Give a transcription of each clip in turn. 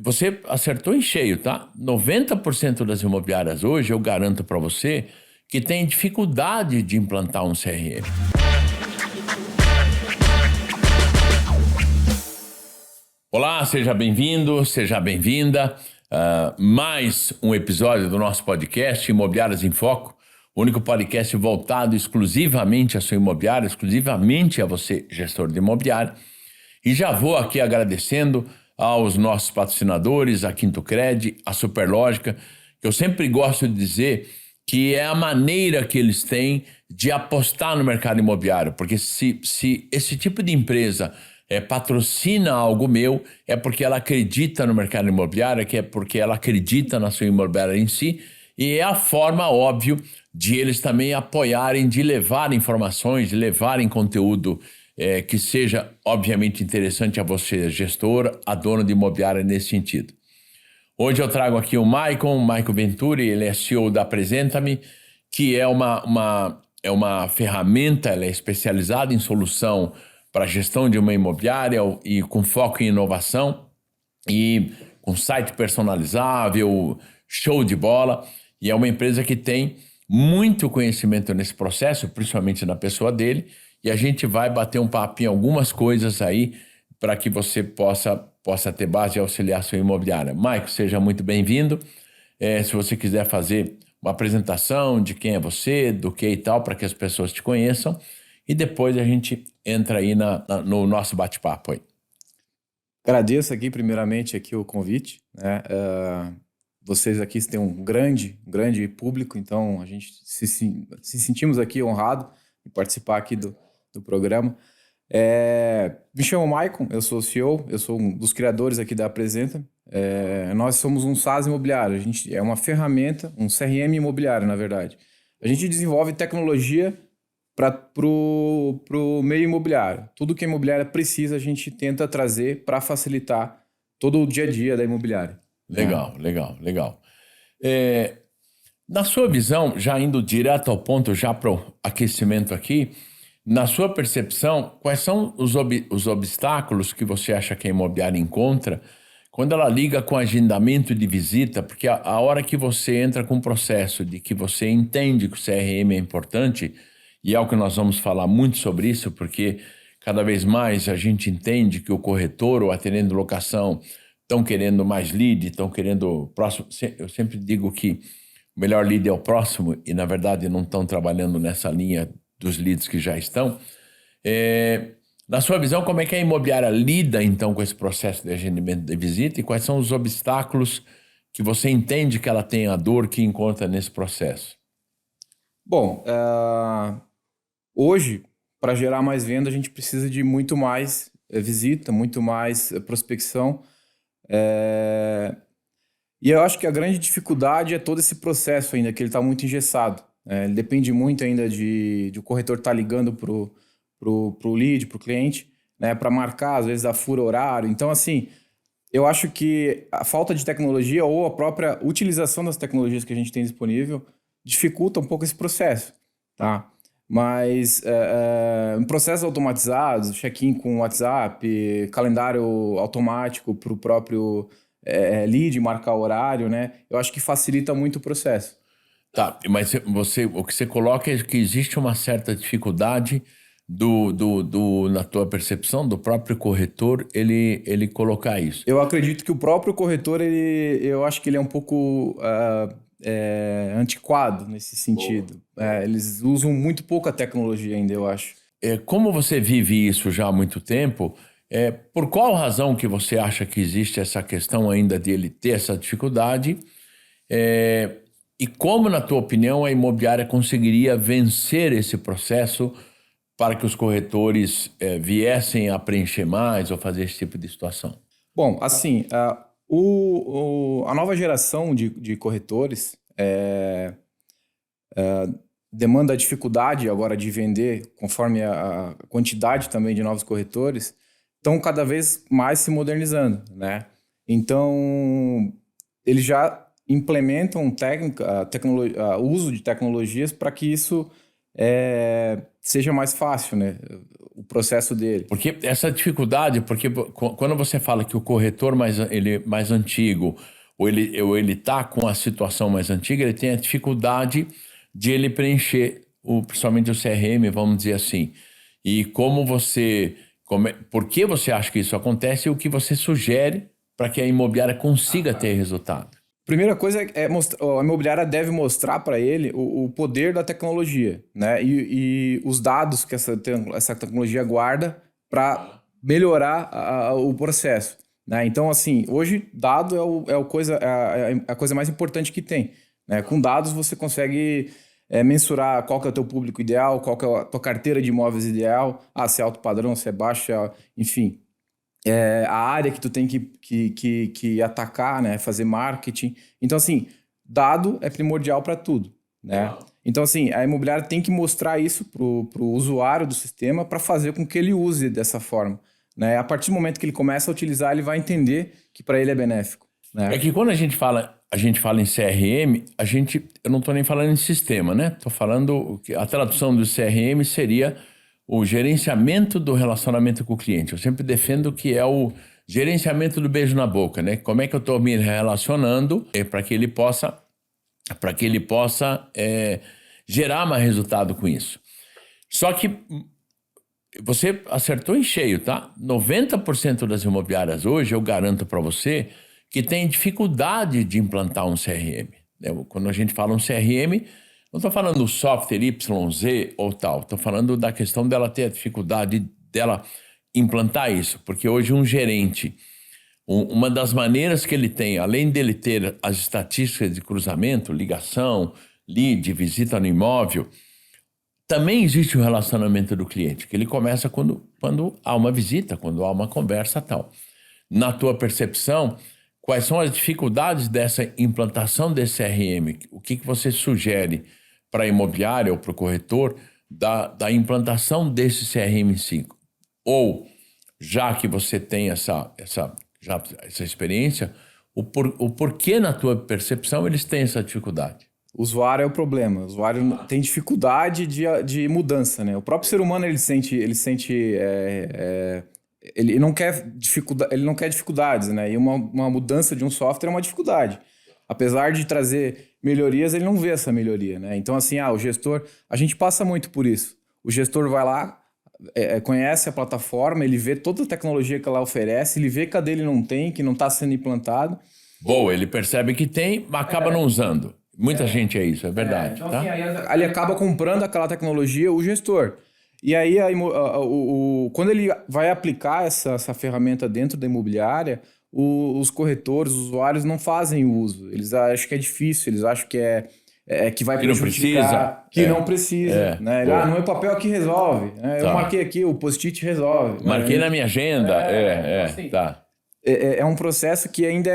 você acertou em cheio, tá? 90% das imobiliárias hoje, eu garanto para você, que tem dificuldade de implantar um CRM. Olá, seja bem-vindo, seja bem-vinda. Mais um episódio do nosso podcast Imobiliárias em Foco, o único podcast voltado exclusivamente à sua imobiliária, exclusivamente a você, gestor de imobiliária. E já vou aqui agradecendo aos nossos patrocinadores, a Quintocred, a Superlógica, que eu sempre gosto de dizer que é a maneira que eles têm de apostar no mercado imobiliário, porque se esse tipo de empresa patrocina algo meu, é porque ela acredita no mercado imobiliário, que é porque ela acredita na sua imobiliária em si, e é a forma, óbvio, de eles também apoiarem, de levar informações, de levarem conteúdo que seja, obviamente, interessante a você, gestor, a dona de imobiliária nesse sentido. Hoje eu trago aqui o Michael Venturi, ele é CEO da Apresenta-me, que é uma ferramenta, ela é especializada em solução para a gestão de uma imobiliária e com foco em inovação e com site personalizável, show de bola. E é uma empresa que tem muito conhecimento nesse processo, principalmente na pessoa dele, e a gente vai bater um papo em algumas coisas aí para que você possa ter base e auxiliar a sua imobiliária. Michael, seja muito bem-vindo. Se você quiser fazer uma apresentação de quem é você, do que e tal, para que as pessoas te conheçam, e depois a gente entra aí no nosso bate-papo aí. Agradeço aqui, primeiramente, aqui o convite, né? Vocês aqui têm um grande público, então a gente se sentimos aqui honrado de participar aqui do programa. Me chamo Maicon, eu sou o CEO, eu sou um dos criadores aqui da Apresenta. Nós somos um SaaS imobiliário, a gente é uma ferramenta, um CRM imobiliário, na verdade. A gente desenvolve tecnologia pro meio imobiliário. Tudo que a imobiliária precisa, a gente tenta trazer para facilitar todo o dia a dia da imobiliária. Legal. Na sua visão, já indo direto ao ponto, já para o aquecimento aqui, na sua percepção, quais são os obstáculos que você acha que a imobiliária encontra quando ela liga com agendamento de visita? Porque a hora que você entra com o processo de que você entende que o CRM é importante, e é o que nós vamos falar muito sobre isso, porque cada vez mais a gente entende que o corretor ou atendente de locação estão querendo mais lead, estão querendo próximo. Eu sempre digo que o melhor lead é o próximo, e na verdade não estão trabalhando nessa linha dos leads que já estão. Na sua visão, como é que a imobiliária lida então com esse processo de agendamento de visita e quais são os obstáculos que você entende que ela tem a dor que encontra nesse processo? Bom, hoje, para gerar mais venda, a gente precisa de muito mais visita, muito mais prospecção. E eu acho que a grande dificuldade é todo esse processo ainda, que ele está muito engessado. Ele depende muito ainda de o corretor estar ligando pro lead, pro cliente, né, para marcar, às vezes, a fura horário. Então, assim, eu acho que a falta de tecnologia ou a própria utilização das tecnologias que a gente tem disponível dificulta um pouco esse processo, tá? Mas processos automatizados, check-in com WhatsApp, calendário automático para o próprio lead, marcar horário, né? Eu acho que facilita muito o processo. Tá, mas o que você coloca é que existe uma certa dificuldade na tua percepção do próprio corretor ele colocar isso. Eu acredito que o próprio corretor, eu acho que ele é um pouco antiquado nesse sentido. Eles usam muito pouco a tecnologia ainda, eu acho. Como você vive isso já há muito tempo, por qual razão que você acha que existe essa questão ainda de ele ter essa dificuldade? E como, na tua opinião, a imobiliária conseguiria vencer esse processo para que os corretores viessem a preencher mais ou fazer esse tipo de situação? Bom, assim, a nova geração de corretores demanda a dificuldade agora de vender, conforme a quantidade também de novos corretores, estão cada vez mais se modernizando, né? Então, eles já implementam o uso de tecnologias para que isso seja mais fácil, né? O processo dele. Porque essa dificuldade, porque quando você fala que o corretor mais antigo, ou ele está com a situação mais antiga, ele tem a dificuldade de ele preencher, principalmente o CRM, vamos dizer assim. E por que você acha que isso acontece e o que você sugere para que a imobiliária consiga ter resultado? Primeira coisa é mostrar, a imobiliária deve mostrar para ele o poder da tecnologia, né? E os dados que essa tecnologia guarda para melhorar o processo, né? Então, assim, hoje dado é a coisa mais importante que tem, né? Com dados você consegue mensurar qual que é o teu público ideal, qual que é a tua carteira de imóveis ideal, se é alto padrão, se é baixo, enfim. A área que tu tem que atacar, né? Fazer marketing. Então, assim, dado é primordial para tudo, né? Então, assim, a imobiliária tem que mostrar isso pro usuário do sistema para fazer com que ele use dessa forma, né? A partir do momento que ele começa a utilizar, ele vai entender que para ele é benéfico, né? É que quando a gente fala em CRM, eu não estou nem falando em sistema, né? Estou falando que a tradução do CRM seria o gerenciamento do relacionamento com o cliente. Eu sempre defendo que é o gerenciamento do beijo na boca, né? Como é que eu estou me relacionando para que ele possa gerar mais resultado com isso. Só que você acertou em cheio, tá? 90% das imobiliárias hoje, eu garanto para você, que tem dificuldade de implantar um CRM. Quando a gente fala um CRM, não estou falando do software YZ ou tal, estou falando da questão dela ter a dificuldade dela implantar isso, porque hoje um gerente, uma das maneiras que ele tem, além dele ter as estatísticas de cruzamento, ligação, lead, visita no imóvel, também existe o relacionamento do cliente, que ele começa quando há uma visita, quando há uma conversa tal. Na tua percepção, quais são as dificuldades dessa implantação desse CRM? O que você sugere para a imobiliária ou para o corretor da implantação desse CRM5? Ou, já que você tem essa experiência, o porquê, na tua percepção, eles têm essa dificuldade? O usuário é o problema. O usuário tem dificuldade de mudança, né? O próprio ser humano ele não quer dificuldades, né? E uma mudança de um software é uma dificuldade. Apesar de trazer melhorias, ele não vê essa melhoria, né? Então, assim, o gestor... A gente passa muito por isso. O gestor vai lá, conhece a plataforma, ele vê toda a tecnologia que ela oferece, ele vê que a dele não tem, que não está sendo implantado. Boa, ele percebe que tem, mas acaba não usando. Muita gente é isso, é verdade. Então, tá? assim, aí ele acaba comprando aquela tecnologia, o gestor. E aí, quando ele vai aplicar essa ferramenta dentro da imobiliária, os corretores, os usuários não fazem uso. Eles acham que é difícil, eles acham que que vai prejudicar, que não precisa. Né? No meu papel aqui resolve. Né? Eu marquei aqui, o post-it resolve. Marquei na minha agenda. Assim, Tá. É um processo que ainda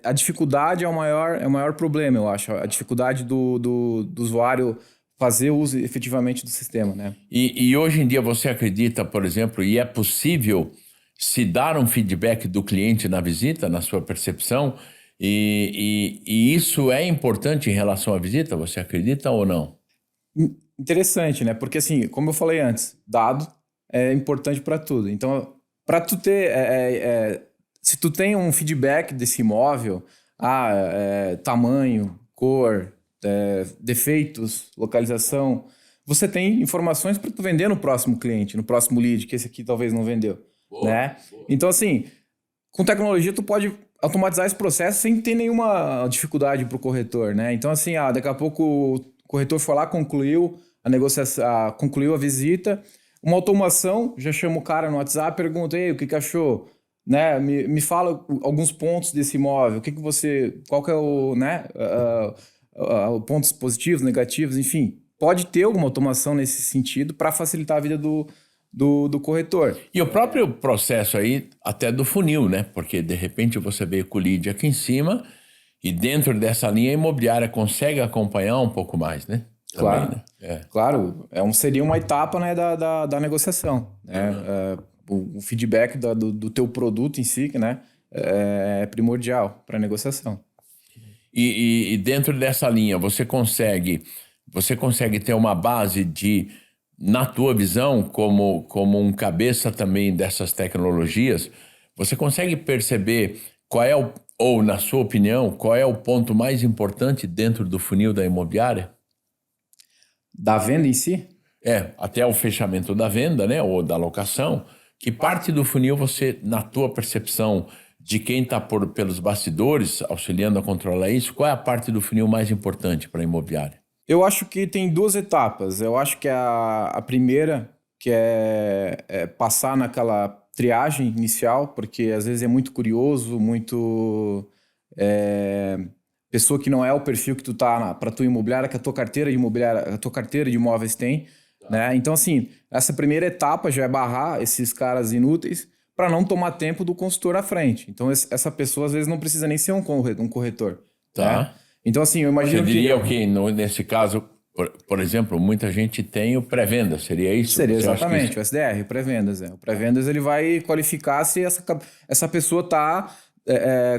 a dificuldade é o maior problema, eu acho. A dificuldade do usuário fazer uso efetivamente do sistema, né? E hoje em dia você acredita, por exemplo, e é possível se dar um feedback do cliente na visita, na sua percepção, e isso é importante em relação à visita? Você acredita ou não? Interessante, né? Porque assim, como eu falei antes, dado é importante para tudo. Então, para tu ter... se tu tem um feedback desse imóvel, tamanho, cor, defeitos, localização, você tem informações para tu vender no próximo cliente, no próximo lead, que esse aqui talvez não vendeu. Né? Então, assim, com tecnologia tu pode automatizar esse processo sem ter nenhuma dificuldade para o corretor, né? Então, assim, daqui a pouco o corretor foi lá, concluiu a negociação, concluiu a visita, uma automação, já chama o cara no WhatsApp, pergunta, ei, o que achou? Né? Me fala alguns pontos desse imóvel, qual que é o, né? Pontos positivos, negativos, enfim. Pode ter alguma automação nesse sentido para facilitar a vida do corretor. E o próprio processo aí, até do funil, né? Porque, de repente, você veio com o lead aqui em cima e dentro dessa linha a imobiliária consegue acompanhar um pouco mais, né? Claro, também, né? Claro. Seria uma etapa, né, da negociação. Né? O feedback do teu produto em si, né, é primordial para a negociação. E dentro dessa linha, você consegue ter uma base de na tua visão, como um cabeça também dessas tecnologias, você consegue perceber qual é ou na sua opinião, qual é o ponto mais importante dentro do funil da imobiliária? Da venda em si? Até o fechamento da venda, né, ou da locação. Que parte do funil você, na tua percepção de quem está pelos bastidores, auxiliando a controlar isso, qual é a parte do funil mais importante para a imobiliária? Eu acho que tem duas etapas. Eu acho que a primeira, que é passar naquela triagem inicial, porque às vezes é muito curioso, muito pessoa que não é o perfil que tu tá para tua imobiliária, que a tua carteira de imobiliária, a tua carteira de imóveis tem, né? Então assim, essa primeira etapa já é barrar esses caras inúteis para não tomar tempo do consultor à frente. Então essa pessoa às vezes não precisa nem ser um corretor, né? Tá. Então assim, eu imagino Você diria o que nesse caso, por exemplo, muita gente tem o pré-venda, seria isso? Seria Você acha que exatamente, isso... o SDR, o pré-vendas. O pré-vendas ele vai qualificar se essa pessoa está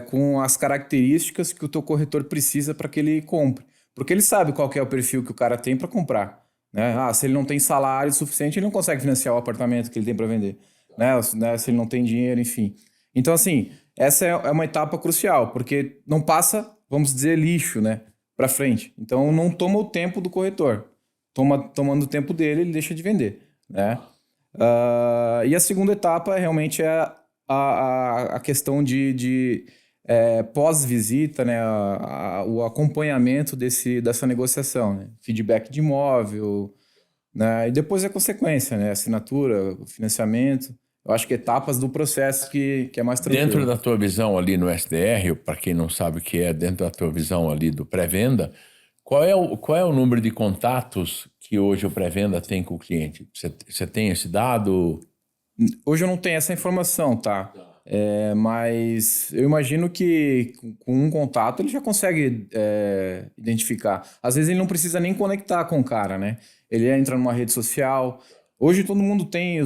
com as características que o teu corretor precisa para que ele compre. Porque ele sabe qual que é o perfil que o cara tem para comprar. Né? Se ele não tem salário suficiente, ele não consegue financiar o apartamento que ele tem para vender. Né? Se ele não tem dinheiro, enfim. Então, assim, essa é uma etapa crucial, porque não passa, vamos dizer, lixo, né, para frente. Então, não toma o tempo do corretor. Tomando o tempo dele, ele deixa de vender, né? E a segunda etapa realmente é a questão de pós-visita, né? O acompanhamento dessa negociação, né? Feedback de imóvel, né? E depois a consequência, né? Assinatura, financiamento. Eu acho que etapas do processo que é mais tranquilo. Dentro da tua visão ali no SDR, para quem não sabe o que é, dentro da tua visão ali do pré-venda, qual é o número de contatos que hoje o pré-venda tem com o cliente? Você tem esse dado? Hoje eu não tenho essa informação, tá? Mas eu imagino que com um contato ele já consegue identificar. Às vezes ele não precisa nem conectar com o cara, né? Ele entra numa rede social. Hoje todo mundo tem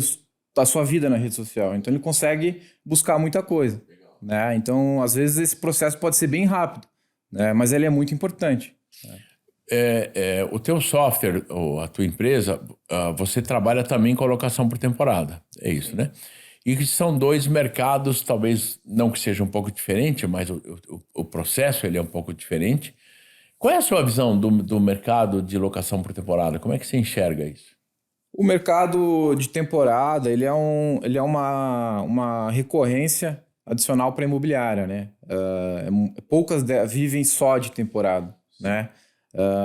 a sua vida na rede social, então ele consegue buscar muita coisa, né? Então, às vezes esse processo pode ser bem rápido, né? Mas ele é muito importante. O teu software, ou a tua empresa, você trabalha também com alocação por temporada, é isso, né? E que são dois mercados, talvez não que seja um pouco diferente, mas o processo ele é um pouco diferente. Qual é a sua visão do mercado de locação por temporada? Como é que você enxerga isso? O mercado de temporada, ele é uma recorrência adicional para a imobiliária, né? Poucas vivem só de temporada, né?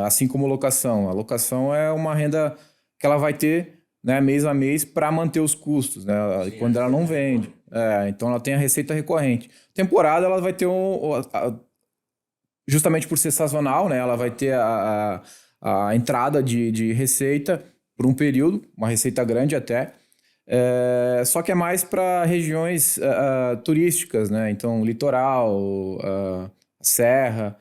Assim como locação. A locação é uma renda que ela vai ter, né, mês a mês para manter os custos, né? Sim, quando ela não vende. Então ela tem a receita recorrente. Temporada ela vai ter justamente por ser sazonal, né? Ela vai ter a entrada de receita por um período, uma receita grande até. Só que é mais para regiões turísticas, né? Então, litoral, serra.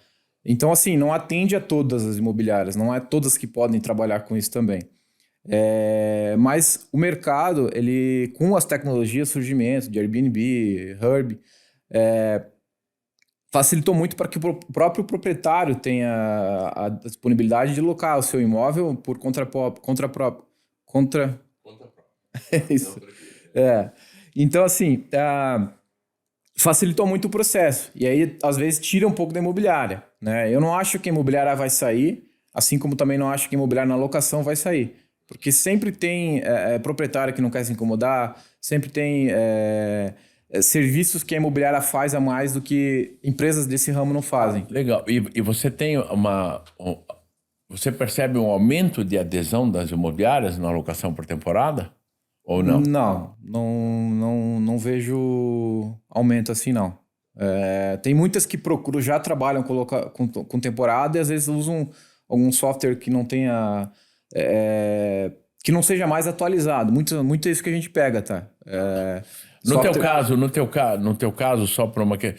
Então, assim, não atende a todas as imobiliárias, não é todas que podem trabalhar com isso também. Mas o mercado, ele, com as tecnologias, surgimento de Airbnb, Hub, facilitou muito para que o próprio proprietário tenha a disponibilidade de locar o seu imóvel por conta isso. Então, assim, facilitou muito o processo. E aí, às vezes, tira um pouco da imobiliária, né? Eu não acho que a imobiliária vai sair, assim como também não acho que a imobiliária na locação vai sair. Porque sempre tem proprietário que não quer se incomodar, sempre tem serviços que a imobiliária faz a mais do que empresas desse ramo não fazem. Legal. E você tem você percebe um aumento de adesão das imobiliárias na locação por temporada? Ou não? Não vejo aumento assim, não. Tem muitas que procuram, já trabalham com temporada e às vezes usam algum software que não tenha... que não seja mais atualizado. Muito é isso que a gente pega, tá? No teu caso, só para uma que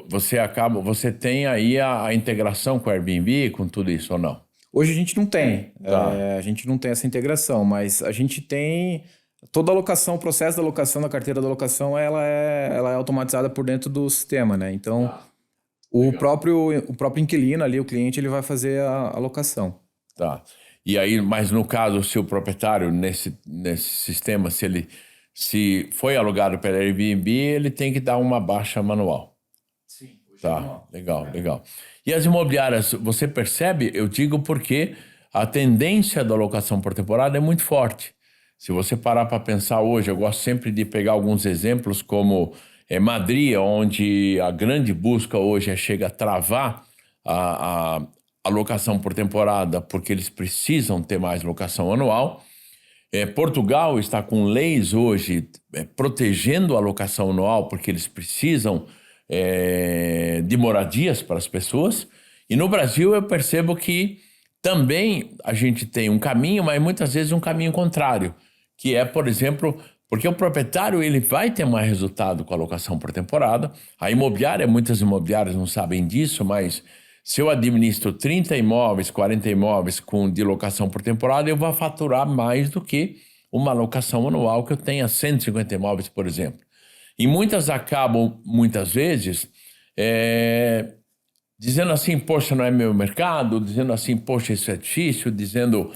você tem aí a integração com o Airbnb, com tudo isso ou não? Hoje a gente não tem. A gente não tem essa integração, mas a gente tem toda a alocação, o processo da alocação, da carteira da alocação, ela é automatizada por dentro do sistema, né? Então, o próprio inquilino ali, o cliente, ele vai fazer a alocação. Tá. E aí, mas no caso, se o proprietário nesse sistema, se foi alugado pela Airbnb, ele tem que dar uma baixa manual. Sim, Tá, legal. E as imobiliárias, você percebe? Eu digo porque a tendência da locação por temporada é muito forte. Se você parar para pensar hoje, eu gosto sempre de pegar alguns exemplos como Madrid, onde a grande busca hoje chega a travar a locação por temporada, porque eles precisam ter mais locação anual. Portugal está com leis hoje protegendo a locação anual, porque eles precisam de moradias para as pessoas. E no Brasil eu percebo que também a gente tem um caminho, mas muitas vezes um caminho contrário, que é, por exemplo, porque o proprietário ele vai ter mais resultado com a locação por temporada. A imobiliária, muitas imobiliárias não sabem disso, mas se eu administro 30 imóveis, 40 imóveis de locação por temporada, eu vou faturar mais do que uma locação anual que eu tenha 150 imóveis, por exemplo. E muitas acabam, muitas vezes, dizendo assim, poxa, não é meu mercado, dizendo assim, poxa, isso é difícil, dizendo,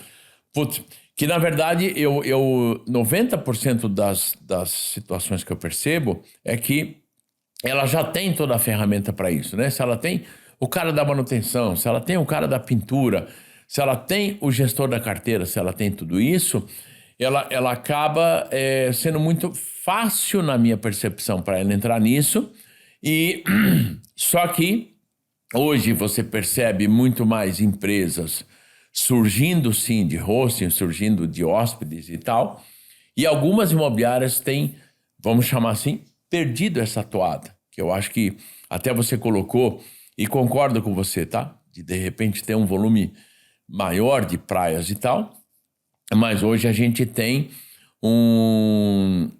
putz, que na verdade 90% das situações que eu percebo é que ela já tem toda a ferramenta para isso, né? Se ela tem o cara da manutenção, se ela tem o cara da pintura, se ela tem o gestor da carteira, se ela tem tudo isso, ela acaba sendo muito fácil, na minha percepção, para ela entrar nisso. E só que hoje você percebe muito mais empresas surgindo, sim, de hosting, surgindo de hóspedes e tal. E algumas imobiliárias têm, vamos chamar assim, perdido essa toada. Que eu acho que até você colocou, e concordo com você, tá? De repente ter um volume maior de praias e tal. Mas hoje a gente tem o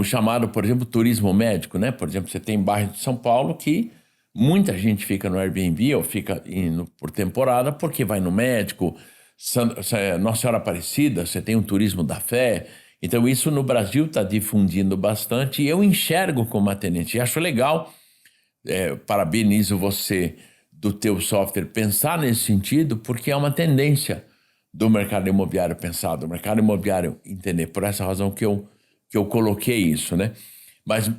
chamado, por exemplo, turismo médico, né? Por exemplo, você tem bairros de São Paulo que muita gente fica no Airbnb ou fica indo por temporada porque vai no médico, Nossa Senhora Aparecida, você tem um turismo da fé. Então isso no Brasil está difundindo bastante e eu enxergo como uma tendência. E acho legal, parabenizo você do teu software pensar nesse sentido, porque é uma tendência do mercado imobiliário pensar, do mercado imobiliário entender. Por essa razão que eu coloquei isso, né? Mas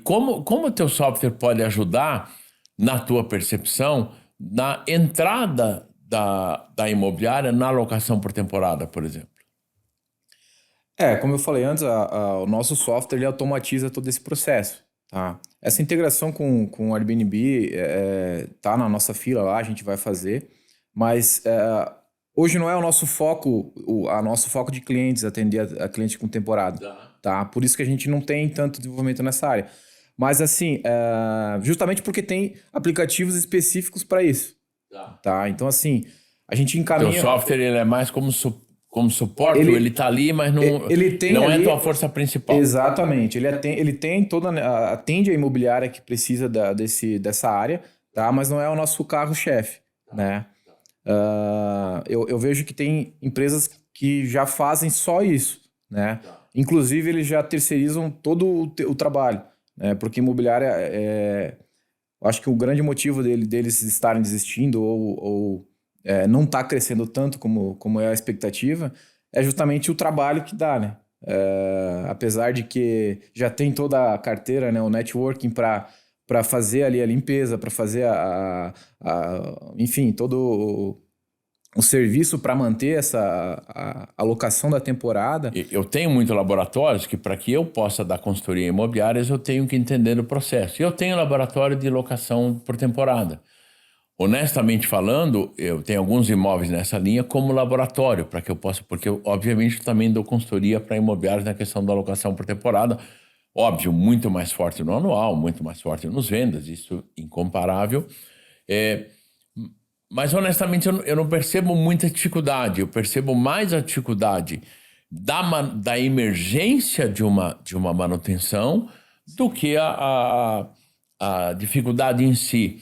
como o teu software pode ajudar na tua percepção na entrada da imobiliária na locação por temporada, por exemplo? Como eu falei antes, o nosso software ele automatiza todo esse processo, tá? Essa integração com o Airbnb tá na nossa fila lá, a gente vai fazer, mas hoje não é o nosso foco, nosso foco de clientes, atender a cliente com temporada, tá? Por isso que a gente não tem tanto desenvolvimento nessa área. Mas assim, justamente porque tem aplicativos específicos para isso, tá? Então assim, a gente encaminha... Teu software ele é mais como suporte, ele tá ali, mas não é a tua força principal. Exatamente, ele tem atende a imobiliária que precisa dessa área, tá? Mas não é o nosso carro-chefe, né? Eu vejo que tem empresas que já fazem só isso, né? Inclusive eles já terceirizam todo o trabalho, né? Porque imobiliária eu acho que o grande motivo deles estarem desistindo ou não está crescendo tanto como é a expectativa, é justamente o trabalho que dá, né? Apesar de que já tem toda a carteira, né, o networking para fazer ali a limpeza, para fazer enfim, todo o serviço para manter essa alocação da temporada. Eu tenho muitos laboratórios que, para que eu possa dar consultoria imobiliárias, eu tenho que entender o processo. Eu tenho laboratório de locação por temporada. Honestamente falando, eu tenho alguns imóveis nessa linha como laboratório, para que eu possa, porque eu, obviamente, também dou consultoria para imobiliários na questão da alocação por temporada. Óbvio, muito mais forte no anual, muito mais forte nos vendas, isso incomparável. Mas, honestamente, eu não percebo muita dificuldade. Eu percebo mais a dificuldade da emergência de uma manutenção do que a dificuldade em si.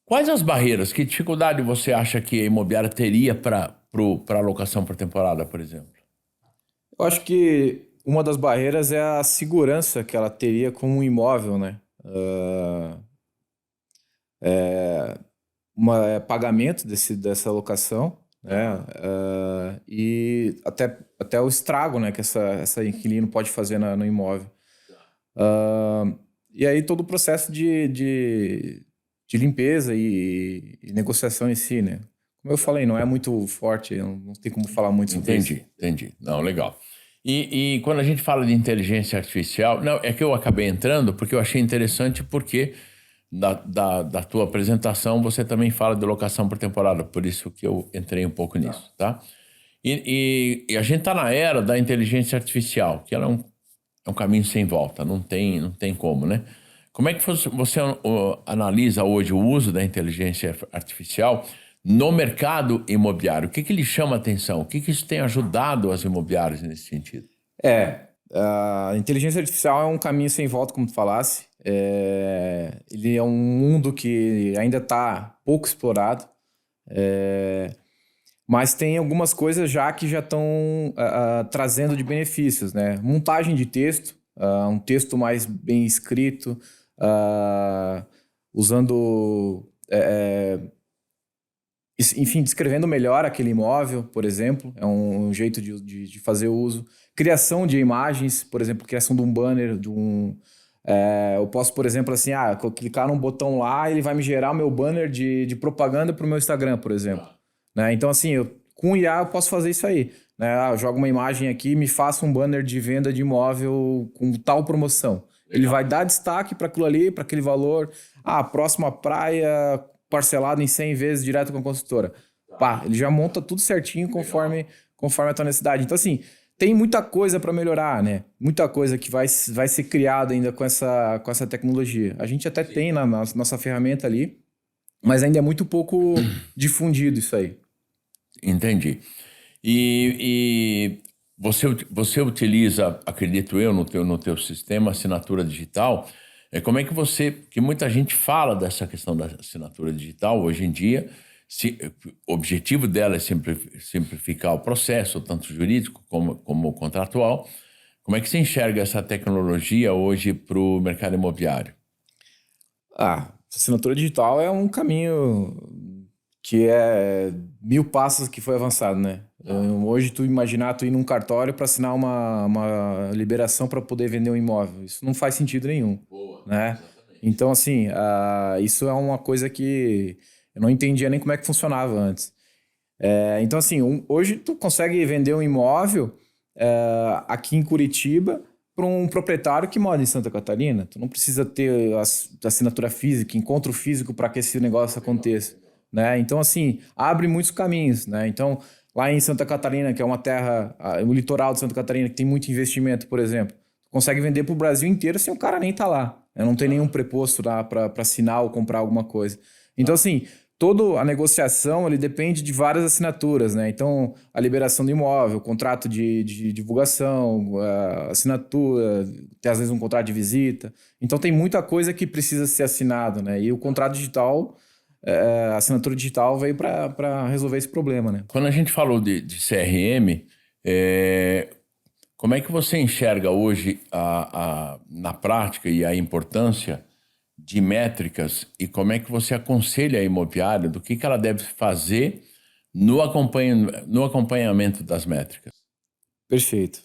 Quais as barreiras? Que dificuldade você acha que a imobiliária teria para a locação por temporada, por exemplo? Eu acho que uma das barreiras é a segurança que ela teria com um imóvel, né? pagamento dessa locação, né? E até o estrago, né, que essa inquilino pode fazer no imóvel. E aí todo o processo de limpeza e negociação em si, né? Como eu falei, não é muito forte, não tem como falar muito sobre isso. Entendi. Não, legal. E quando a gente fala de inteligência artificial, não, é que eu acabei entrando porque eu achei interessante porque da tua apresentação você também fala de locação por temporada, por isso que eu entrei um pouco nisso, tá? E a gente está na era da inteligência artificial, que ela é um caminho sem volta, não tem como, né? Como é que você analisa hoje o uso da inteligência artificial no mercado imobiliário? O que lhe chama a atenção? O que isso tem ajudado as imobiliárias nesse sentido? A inteligência artificial é um caminho sem volta, como tu falasse. Ele é um mundo que ainda está pouco explorado, mas tem algumas coisas que já estão trazendo de benefícios, né? Montagem de texto, um texto mais bem escrito, usando... enfim, descrevendo melhor aquele imóvel, por exemplo, é um jeito de fazer uso. Criação de imagens, por exemplo, criação de um banner, eu posso, por exemplo, assim, clicar num botão lá, ele vai me gerar o meu banner de propaganda para o meu Instagram, por exemplo. Né? Então, assim, com o IA eu posso fazer isso aí. Né? Eu jogo uma imagem aqui, me faça um banner de venda de imóvel com tal promoção. Legal. Ele vai dar destaque para aquilo ali, para aquele valor. Próxima praia, parcelado em 100 vezes direto com a consultora. Ele já monta tudo certinho conforme a tua necessidade. Então, assim, tem muita coisa para melhorar, né? Muita coisa que vai ser criada ainda com essa tecnologia. A gente até tem na nossa ferramenta ali, mas ainda é muito pouco difundido isso aí. Entendi. E você utiliza, acredito eu, no teu sistema, assinatura digital. Como é que muita gente fala dessa questão da assinatura digital hoje em dia? O objetivo dela é simplificar o processo, tanto jurídico como contratual. Como é que você enxerga essa tecnologia hoje para o mercado imobiliário? Assinatura digital é um caminho que é 1000 passos que foi avançado, né? Hoje tu ir num cartório para assinar uma liberação para poder vender um imóvel, isso não faz sentido nenhum. Boa, né? Exatamente. Então, assim, isso é uma coisa que eu não entendia nem como é que funcionava antes. Então, assim, hoje tu consegue vender um imóvel aqui em Curitiba para um proprietário que mora em Santa Catarina. Tu não precisa ter assinatura física, encontro físico para que esse negócio aconteça. Né? Então, assim, abre muitos caminhos. Né? Então, lá em Santa Catarina, que é uma terra, o litoral de Santa Catarina, que tem muito investimento, por exemplo, tu consegue vender para o Brasil inteiro sem o cara nem estar lá. Não tem nenhum preposto lá para assinar ou comprar alguma coisa. Então, assim, toda a negociação ele depende de várias assinaturas, né? Então, a liberação do imóvel, contrato de divulgação, assinatura, tem às vezes um contrato de visita. Então, tem muita coisa que precisa ser assinado, né? E o contrato digital, a assinatura digital veio para resolver esse problema, né? Quando a gente falou de CRM, como é que você enxerga hoje na prática e a importância de métricas e como é que você aconselha a imobiliária do que ela deve fazer no acompanhamento das métricas? Perfeito.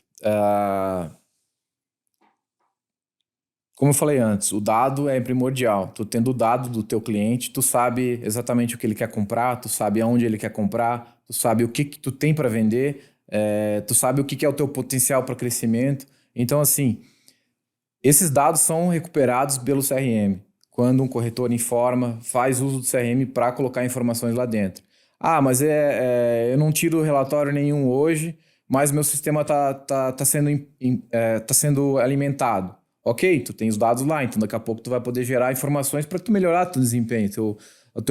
Como eu falei antes, o dado é primordial. Tu tendo o dado do teu cliente, tu sabe exatamente o que ele quer comprar, tu sabe aonde ele quer comprar, tu sabe o que tu tem para vender, tu sabe o que é o teu potencial para crescimento. Então, assim, esses dados são recuperados pelo CRM. Quando um corretor informa, faz uso do CRM para colocar informações lá dentro. Mas eu não tiro relatório nenhum hoje, mas meu sistema tá sendo alimentado. Ok, tu tem os dados lá, então daqui a pouco tu vai poder gerar informações para tu melhorar teu desempenho, a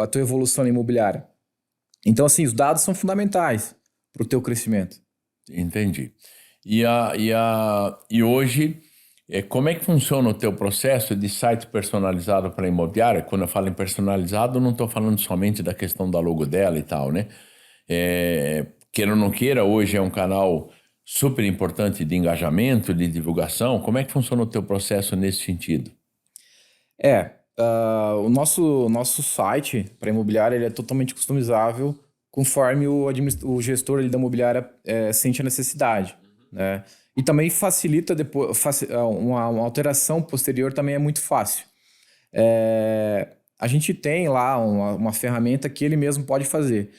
tua evolução imobiliária. Então, assim, os dados são fundamentais para o teu crescimento. Entendi. E hoje, como é que funciona o teu processo de site personalizado para imobiliária? Quando eu falo em personalizado, eu não estou falando somente da questão da logo dela e tal, né? Queira ou não queira, hoje é um canal super importante de engajamento, de divulgação. Como é que funciona o teu processo nesse sentido? O nosso site para imobiliária ele é totalmente customizável conforme o gestor ali da imobiliária sente a necessidade, né? E também facilita depois, uma alteração posterior também é muito fácil. A gente tem lá uma ferramenta que ele mesmo pode fazer.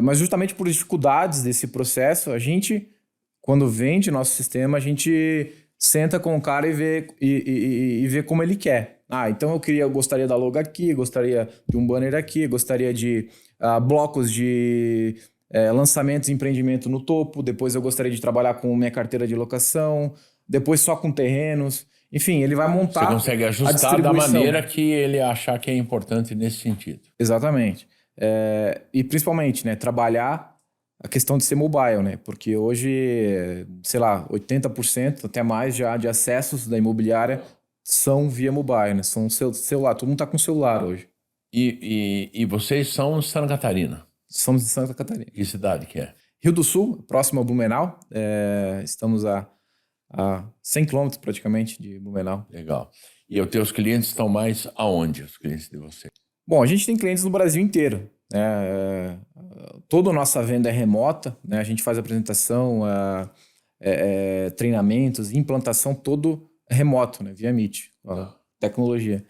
Mas justamente por dificuldades desse processo, a gente, quando vende nosso sistema, a gente senta com o cara e vê como ele quer. Então eu gostaria da logo aqui, gostaria de um banner aqui, gostaria de blocos de lançamentos e empreendimento no topo, depois eu gostaria de trabalhar com minha carteira de locação, depois só com terrenos. Enfim, ele vai montar. Você consegue ajustar da maneira que ele achar que é importante nesse sentido. Exatamente. E principalmente, né, trabalhar a questão de ser mobile, né? Porque hoje, sei lá, 80% até mais já de acessos da imobiliária são via mobile, né? São celular. Todo mundo tá com celular hoje. E vocês são de Santa Catarina? Somos de Santa Catarina. Que cidade que é? Rio do Sul, próximo a Blumenau. Estamos a 100 quilômetros praticamente de Blumenau. Legal. E os teus clientes estão mais aonde, os clientes de você? Bom, a gente tem clientes no Brasil inteiro, né? Toda a nossa venda é remota, né? A gente faz apresentação, treinamentos, implantação, todo remoto, né? Via Meet, tecnologia.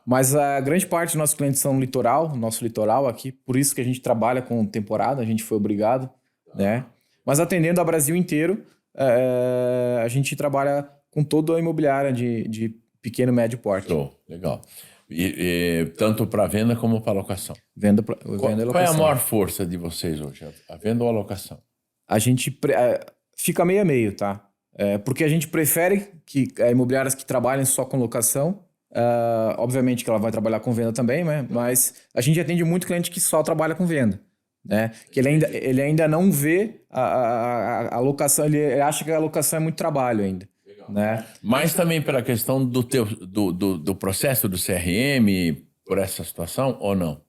Mas a grande parte dos nossos clientes são no litoral, nosso litoral aqui, por isso que a gente trabalha com temporada, a gente foi obrigado, né? Mas atendendo ao Brasil inteiro, a gente trabalha com toda a imobiliária de pequeno e médio porte. Show, legal. Tanto para venda como para locação. Venda e locação. Qual é a maior força de vocês hoje? A venda ou a locação? A gente fica meio a meio, tá? Porque a gente prefere que imobiliárias que trabalhem só com locação. Obviamente que ela vai trabalhar com venda também, né? Mas a gente atende muito cliente que só trabalha com venda, né? Que ele ainda não vê a locação, ele acha que a locação é muito trabalho ainda. Né? Mas também pela questão do processo do CRM, por essa situação, ou não?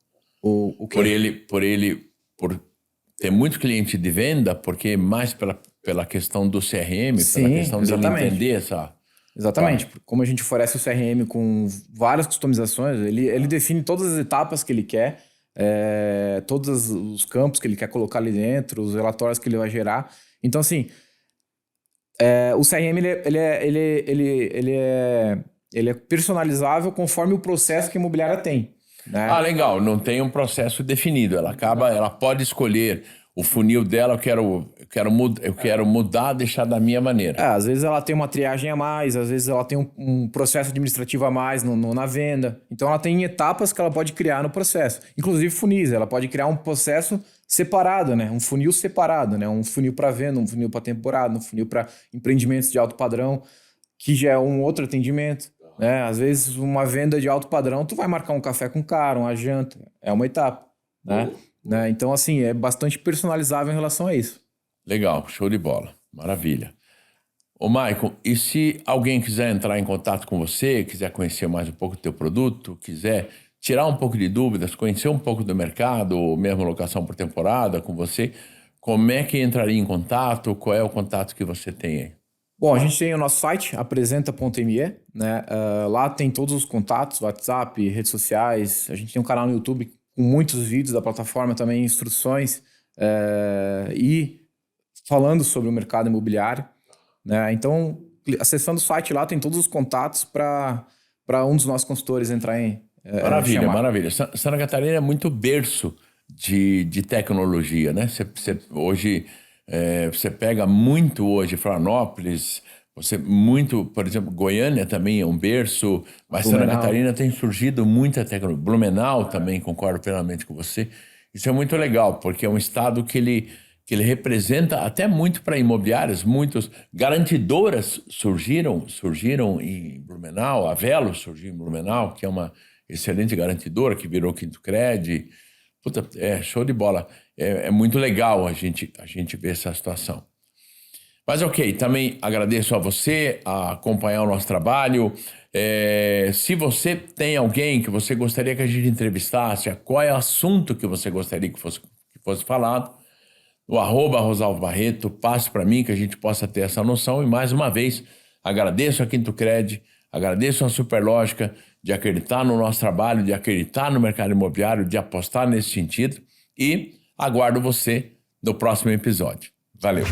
O quê? Por ter muito cliente de venda, porque mais pela questão do CRM, Sim, pela questão de exatamente. Entender essa... Exatamente. Como a gente oferece o CRM com várias customizações, ele define todas as etapas que ele quer, todos os campos que ele quer colocar ali dentro, os relatórios que ele vai gerar. Então, assim... o CRM ele é personalizável conforme o processo que a imobiliária tem, né? Legal. Não tem um processo definido. Ela pode escolher o funil dela. Eu quero mudar, deixar da minha maneira. Às vezes ela tem uma triagem a mais, às vezes ela tem um processo administrativo a mais na venda. Então ela tem etapas que ela pode criar no processo. Inclusive funis, ela pode criar um processo separado, né? Um funil separado, né? Um funil para venda, um funil para temporada, um funil para empreendimentos de alto padrão, que já é um outro atendimento, né? Às vezes uma venda de alto padrão, tu vai marcar um café com o cara, uma janta, é uma etapa, né? Então, assim, é bastante personalizável em relação a isso. Legal, show de bola, maravilha. Ô, Maicon, e se alguém quiser entrar em contato com você, quiser conhecer mais um pouco do teu produto, quiser tirar um pouco de dúvidas, conhecer um pouco do mercado, ou mesmo locação por temporada com você, como é que entraria em contato? Qual é o contato que você tem aí? Bom, a gente tem o nosso site, apresenta.me, né? Lá tem todos os contatos, WhatsApp, redes sociais. A gente tem um canal no YouTube com muitos vídeos da plataforma também, instruções e falando sobre o mercado imobiliário, né? Então, acessando o site lá, tem todos os contatos para um dos nossos consultores entrar em Maravilha, maravilha. Santa Catarina é muito berço de tecnologia, né? Hoje, você pega muito hoje Florianópolis, por exemplo, Goiânia também é um berço, mas Santa Catarina tem surgido muita tecnologia. Blumenau também, concordo plenamente com você. Isso é muito legal, porque é um estado que ele representa até muito para imobiliárias, muitas garantidoras surgiram em Blumenau, a Velo surgiu em Blumenau, que é uma excelente garantidora, que virou Quinto Cred. Puta, show de bola. É muito legal a gente ver essa situação. Mas ok, também agradeço a você a acompanhar o nosso trabalho. Se você tem alguém que você gostaria que a gente entrevistasse, qual é o assunto que você gostaria que fosse falado, o @RosalvoBarreto, passe para mim que a gente possa ter essa noção. E mais uma vez, agradeço a Quinto Cred, Agradeço a Superlógica de acreditar no nosso trabalho, de acreditar no mercado imobiliário, de apostar nesse sentido e aguardo você no próximo episódio. Valeu!